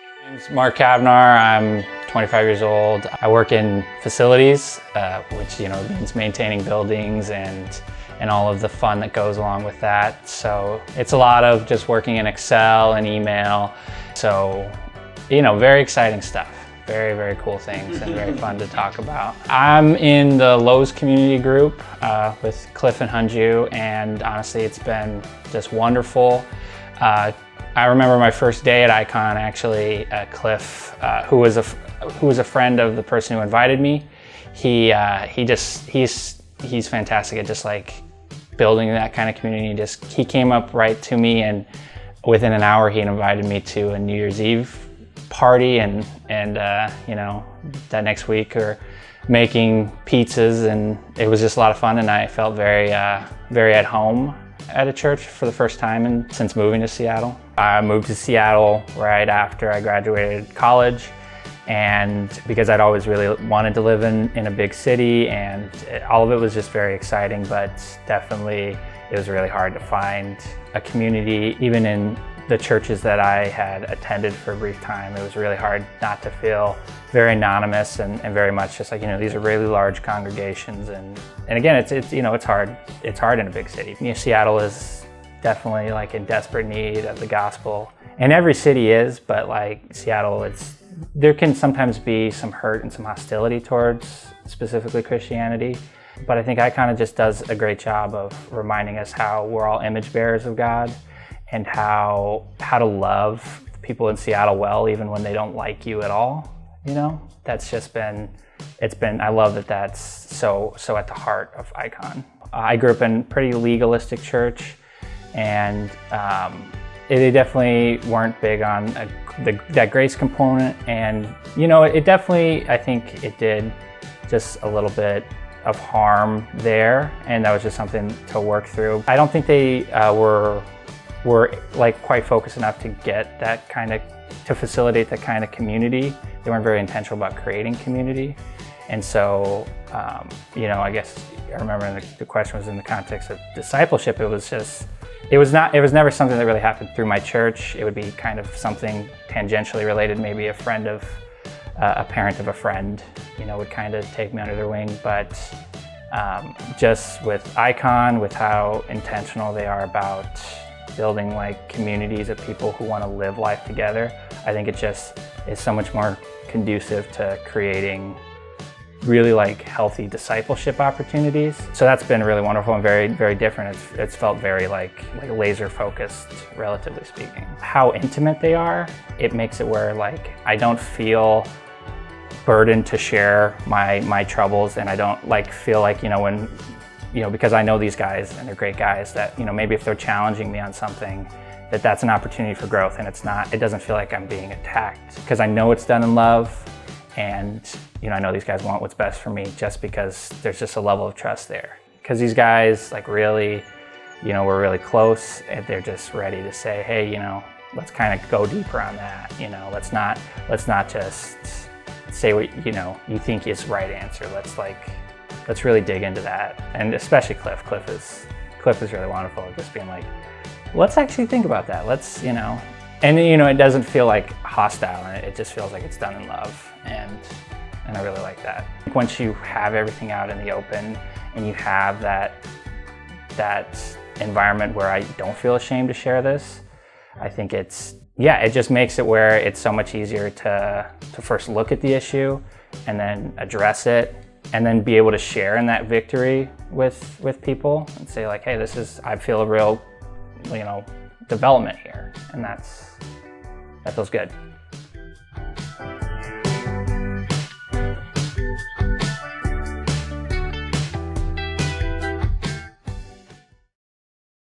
My name's Mark Cavnar. I'm 25 years old. I work in facilities, which means maintaining buildings and all of the fun that goes along with that. So it's a lot of just working in Excel and email. So very exciting stuff. Very, very cool things and very fun to talk about. I'm in the Lowe's community group with Cliff and Hunju, and honestly, it's been just wonderful. I remember my first day at Icon, actually. Cliff, who was a friend of the person who invited me, he's fantastic at just like building that kind of community. He came up right to me, and within an hour, he invited me to a New Year's Eve party, and that next week we're making pizzas, and it was just a lot of fun, and I felt very at home at a church for the first time since moving to Seattle. I moved to Seattle right after I graduated college, and because I'd always really wanted to live in a big city, and all of it was just very exciting, but definitely it was really hard to find a community. Even in the churches that I had attended for a brief time, it was really hard not to feel very anonymous and very much just like, these are really large congregations, and again, it's hard. It's hard in a big city. Seattle is definitely like in desperate need of the gospel, and every city is, but like Seattle, there can sometimes be some hurt and some hostility towards specifically Christianity. But I think Icon just does a great job of reminding us how we're all image bearers of God, and how to love people in Seattle well, even when they don't like you at all. That's just been, I love that that's so at the heart of Icon. I grew up in a pretty legalistic church, and they definitely weren't big on that grace component, and it definitely, I think it did just a little bit of harm there, and that was just something to work through. I don't think they were like quite focused enough to get that to facilitate that kind of community. They weren't very intentional about creating community. And so, I guess I remember the question was in the context of discipleship. It was never something that really happened through my church. It would be kind of something tangentially related, maybe a parent of a friend, would kind of take me under their wing. But just with Icon, with how intentional they are about building like communities of people who want to live life together, I think it just is so much more conducive to creating really like healthy discipleship opportunities. So that's been really wonderful and very, very different. It's felt very like laser focused, relatively speaking. How intimate they are, it makes it where like I don't feel burdened to share my troubles, and I don't feel like when because I know these guys and they're great guys, that maybe if they're challenging me on something, that's an opportunity for growth, and it doesn't feel like I'm being attacked, because I know it's done in love, and I know these guys want what's best for me, just because there's just a level of trust there, because these guys really we're really close, and they're just ready to say, hey, let's kind of go deeper on that. Let's not just say what you think is right answer. Let's really dig into that. And especially Cliff is really wonderful at just being like, let's actually think about that. Let's, and it doesn't feel like hostile, and it just feels like it's done in love. And I really like that. Once you have everything out in the open, and you have that environment where I don't feel ashamed to share this, I think it just makes it where it's so much easier to first look at the issue, and then address it, and then be able to share in that victory with people and say like, hey, I feel a real, development here, and that feels good.